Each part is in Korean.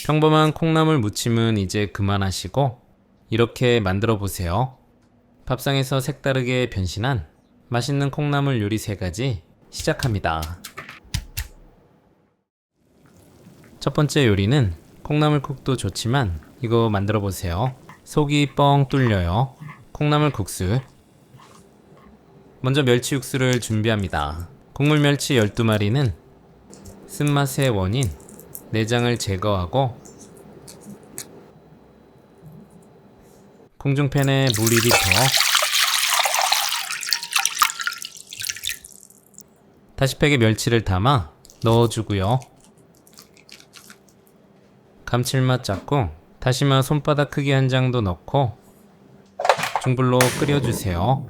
평범한 콩나물 무침은 이제 그만하시고 이렇게 만들어 보세요. 밥상에서 색다르게 변신한 맛있는 콩나물 요리 3가지 시작합니다. 첫 번째 요리는 콩나물국도 좋지만 이거 만들어 보세요. 속이 뻥 뚫려요. 콩나물 국수. 먼저 멸치 육수를 준비합니다. 국물 멸치 12마리는 쓴맛의 원인 내장을 제거하고 궁중팬에 물 2리터, 다시팩에 멸치를 담아 넣어주고요. 감칠맛 짝꿍 다시마 손바닥 크기 한 장도 넣고 중불로 끓여주세요.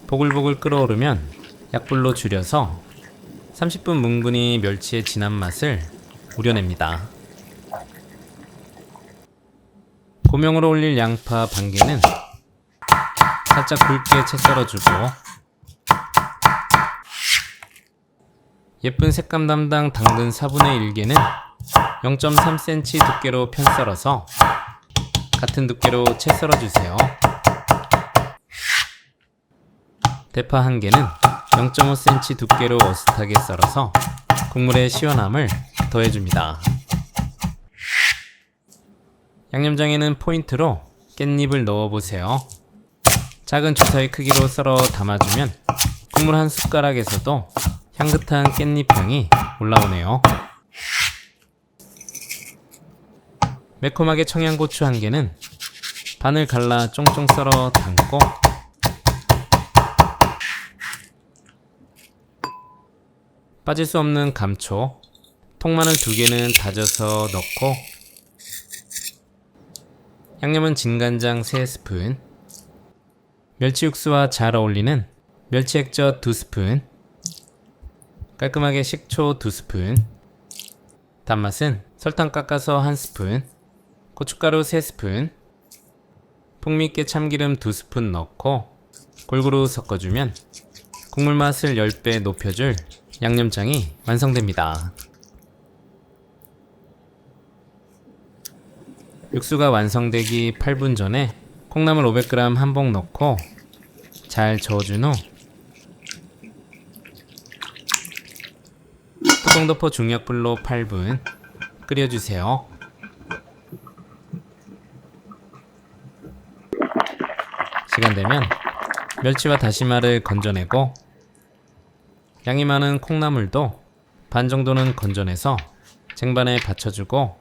보글보글 끓어오르면 약불로 줄여서 30분 뭉근히 멸치의 진한 맛을 우려냅니다. 고명으로 올릴 양파 반개는 살짝 굵게 채 썰어주고 예쁜 색감 담당 당근 4분의 1개는 0.3cm 두께로 편 썰어서 같은 두께로 채 썰어주세요. 대파 1개는 0.5cm 두께로 어슷하게 썰어서 국물의 시원함을 더해줍니다. 양념장에는 포인트로 깻잎을 넣어보세요. 작은 주사위 크기로 썰어 담아주면 국물 한 숟가락에서도 향긋한 깻잎 향이 올라오네요. 매콤하게 청양고추 1개는 반을 갈라 쫑쫑 썰어 담고 빠질 수 없는 감초, 통마늘 2개는 다져서 넣고 양념은 진간장 3스푼, 멸치 육수와 잘 어울리는 멸치 액젓 2스푼, 깔끔하게 식초 2스푼, 단맛은 설탕 깎아서 1스푼, 고춧가루 3스푼, 풍미있게 참기름 2스푼 넣고 골고루 섞어주면 국물 맛을 10배 높여줄 양념장이 완성됩니다. 육수가 완성되기 8분 전에 콩나물 500g 한 봉 넣고 잘 저어준 후 뚜껑 덮어 중약불로 8분 끓여주세요. 시간 되면 멸치와 다시마를 건져내고 양이 많은 콩나물도 반 정도는 건져내서 쟁반에 받쳐주고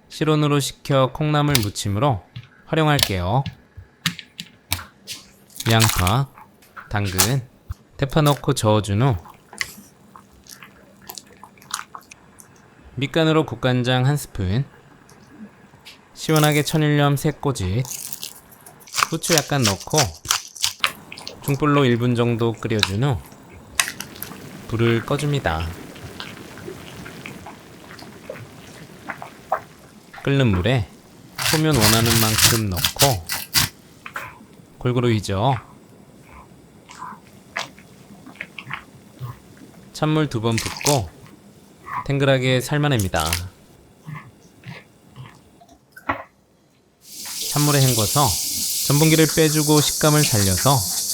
실온으로 식혀 콩나물 무침으로 활용할게요. 양파, 당근, 대파 넣고 저어준 후 밑간으로 국간장 1스푼, 시원하게 천일염 3꼬집, 후추 약간 넣고 중불로 1분 정도 끓여준 후 불을 꺼줍니다. 끓는 물에 소면 원하는 만큼 넣고 골고루 휘저 찬물 2번 붓고 탱글하게 삶아냅니다. 찬물에 헹궈서 전분기를 빼주고 식감을 살려서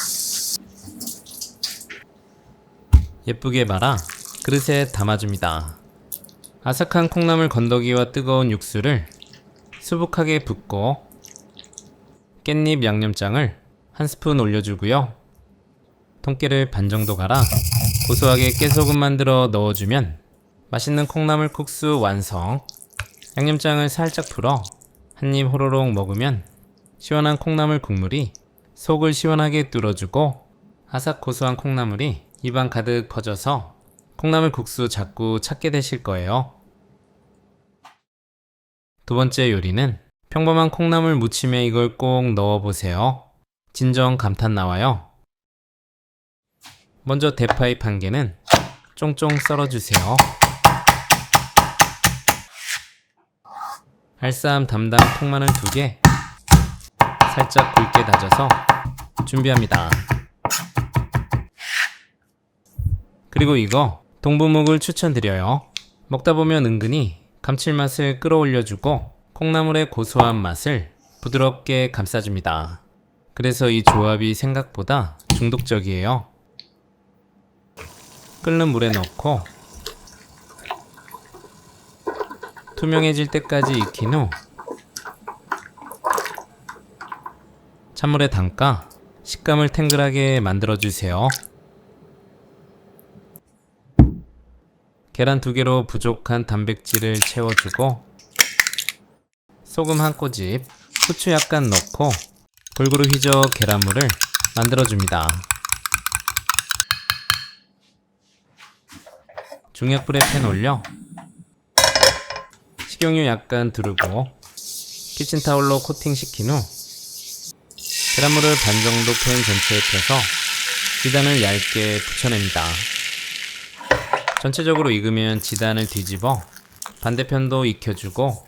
예쁘게 말아 그릇에 담아줍니다. 아삭한 콩나물 건더기와 뜨거운 육수를 수북하게 붓고 깻잎 양념장을 1스푼 올려주고요. 통깨를 반 정도 갈아 고소하게 깨소금 만들어 넣어주면 맛있는 콩나물 국수 완성. 양념장을 살짝 풀어 한입 호로록 먹으면 시원한 콩나물 국물이 속을 시원하게 뚫어주고 아삭 고소한 콩나물이 입안 가득 퍼져서 콩나물 국수 자꾸 찾게 되실 거예요. 두 번째 요리는 평범한 콩나물 무침에 이걸 꼭 넣어보세요. 진정 감탄 나와요. 먼저 대파잎 1개는 쫑쫑 썰어주세요. 알싸함 담당 통마늘 2개 살짝 굵게 다져서 준비합니다. 그리고 이거 동부묵을 추천드려요. 먹다 보면 은근히 감칠맛을 끌어올려주고 콩나물의 고소한 맛을 부드럽게 감싸줍니다. 그래서 이 조합이 생각보다 중독적이에요. 끓는 물에 넣고 투명해질 때까지 익힌 후 찬물에 담가 식감을 탱글하게 만들어주세요. 계란 2개로 부족한 단백질을 채워주고 소금 한 꼬집, 후추 약간 넣고 골고루 휘저어 계란물을 만들어줍니다. 중약불에 팬 올려 식용유 약간 두르고 키친타올로 코팅시킨 후 계란물을 반 정도 팬 전체에 펴서 지단을 얇게 붙여냅니다. 전체적으로 익으면 지단을 뒤집어 반대편도 익혀주고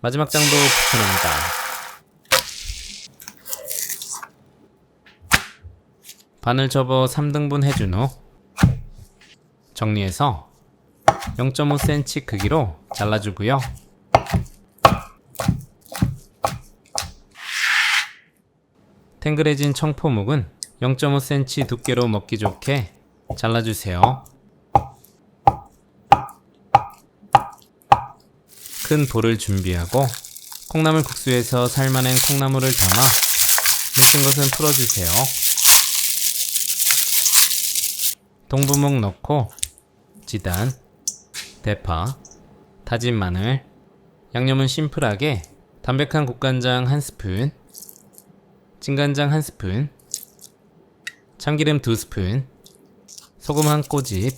마지막 장도 붙여냅니다. 반을 접어 3등분 해준 후 정리해서 0.5cm 크기로 잘라주고요. 탱글해진 청포묵은 0.5cm 두께로 먹기 좋게 잘라주세요. 큰 볼을 준비하고 콩나물 국수에서 삶아낸 콩나물을 담아 먹힌 것은 풀어주세요. 동부묵 넣고 지단, 대파, 다진 마늘, 양념은 심플하게 담백한 국간장 1스푼, 진간장 1스푼, 참기름 2스푼, 소금 한 꼬집,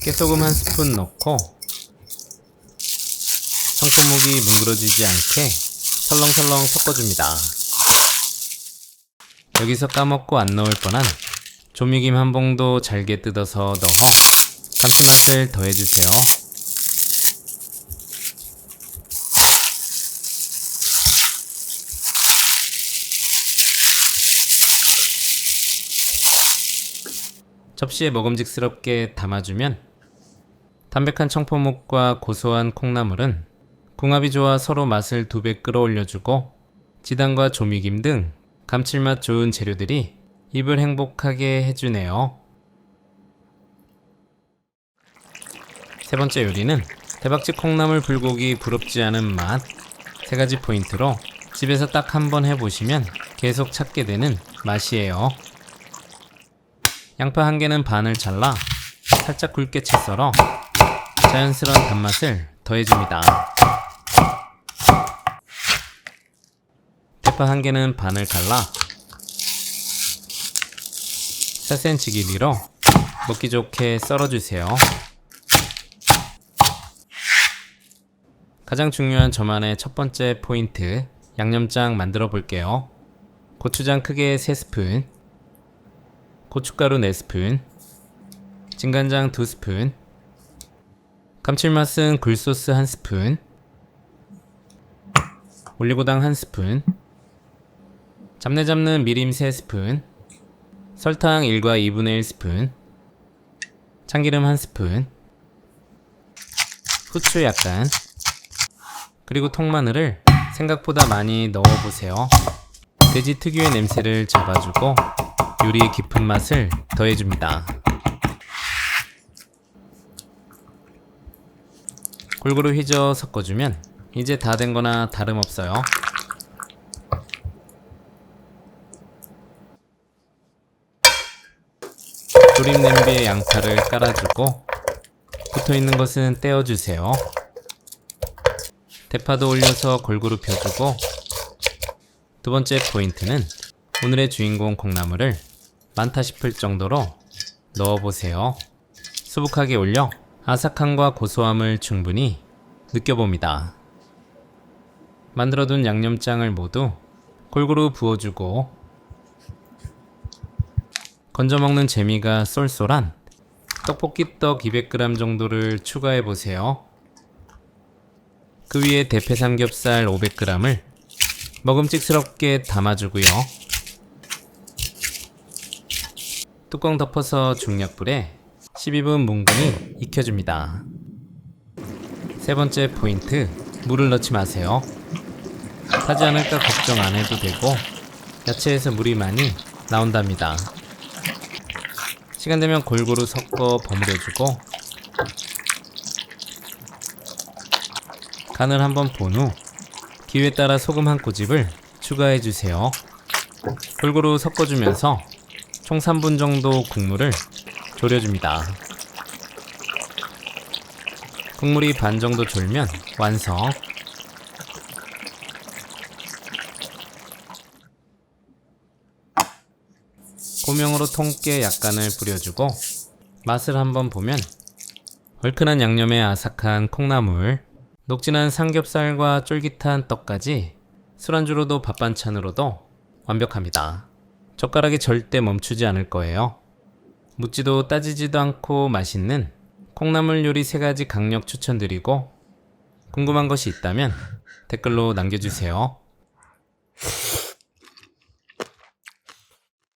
깨소금 1스푼 넣고 청포묵이 뭉그러지지 않게 설렁설렁 섞어줍니다. 여기서 까먹고 안 넣을 뻔한 조미김 한 봉도 잘게 뜯어서 넣어 감칠맛을 더해주세요. 접시에 먹음직스럽게 담아주면 담백한 청포묵과 고소한 콩나물은 궁합이 좋아 서로 맛을 2배 끌어올려주고 지단과 조미김 등 감칠맛 좋은 재료들이 입을 행복하게 해주네요. 세 번째 요리는 대박집 콩나물 불고기 부럽지 않은 맛 3가지 포인트로 집에서 딱 한 번 해보시면 계속 찾게 되는 맛이에요. 양파 1개는 반을 잘라 살짝 굵게 채 썰어 자연스러운 단맛을 더해줍니다. 대파 1개는 반을 갈라 4cm 길이로 먹기 좋게 썰어주세요. 가장 중요한 저만의 첫 번째 포인트 양념장 만들어 볼게요. 고추장 크게 3스푼, 고춧가루 4스푼, 진간장 2스푼, 감칠맛은 굴소스 1스푼, 올리고당 1스푼, 잡내 잡는 미림 3스푼, 설탕 1과 2분의 1스푼, 참기름 1스푼, 후추 약간, 그리고 통마늘을 생각보다 많이 넣어보세요. 돼지 특유의 냄새를 잡아주고 요리의 깊은 맛을 더해줍니다. 골고루 휘저어 섞어주면 이제 다 된 거나 다름없어요. 조림 냄비에 양파를 깔아주고 붙어있는 것은 떼어주세요. 대파도 올려서 골고루 펴주고 두 번째 포인트는 오늘의 주인공 콩나물을 많다 싶을 정도로 넣어보세요. 수북하게 올려 아삭함과 고소함을 충분히 느껴봅니다. 만들어둔 양념장을 모두 골고루 부어주고 건져먹는 재미가 쏠쏠한 떡볶이 떡 200g 정도를 추가해보세요. 그 위에 대패 삼겹살 500g을 먹음직스럽게 담아주고요. 뚜껑 덮어서 중약불에 12분 뭉근히 익혀줍니다. 세 번째 포인트, 물을 넣지 마세요. 타지 않을까 걱정 안 해도 되고 야채에서 물이 많이 나온답니다. 시간 되면 골고루 섞어 버무려주고 간을 한번 본 후 기호에 따라 소금 한 꼬집을 추가해주세요. 골고루 섞어주면서 총 3분 정도 국물을 졸여줍니다. 국물이 반 정도 졸면 완성. 고명으로 통깨 약간을 뿌려주고 맛을 한번 보면 얼큰한 양념에 아삭한 콩나물, 녹진한 삼겹살과 쫄깃한 떡까지 술안주로도 밥반찬으로도 완벽합니다. 젓가락이 절대 멈추지 않을 거예요. 묻지도 따지지도 않고 맛있는 콩나물 요리 3가지 강력 추천드리고 궁금한 것이 있다면 댓글로 남겨주세요.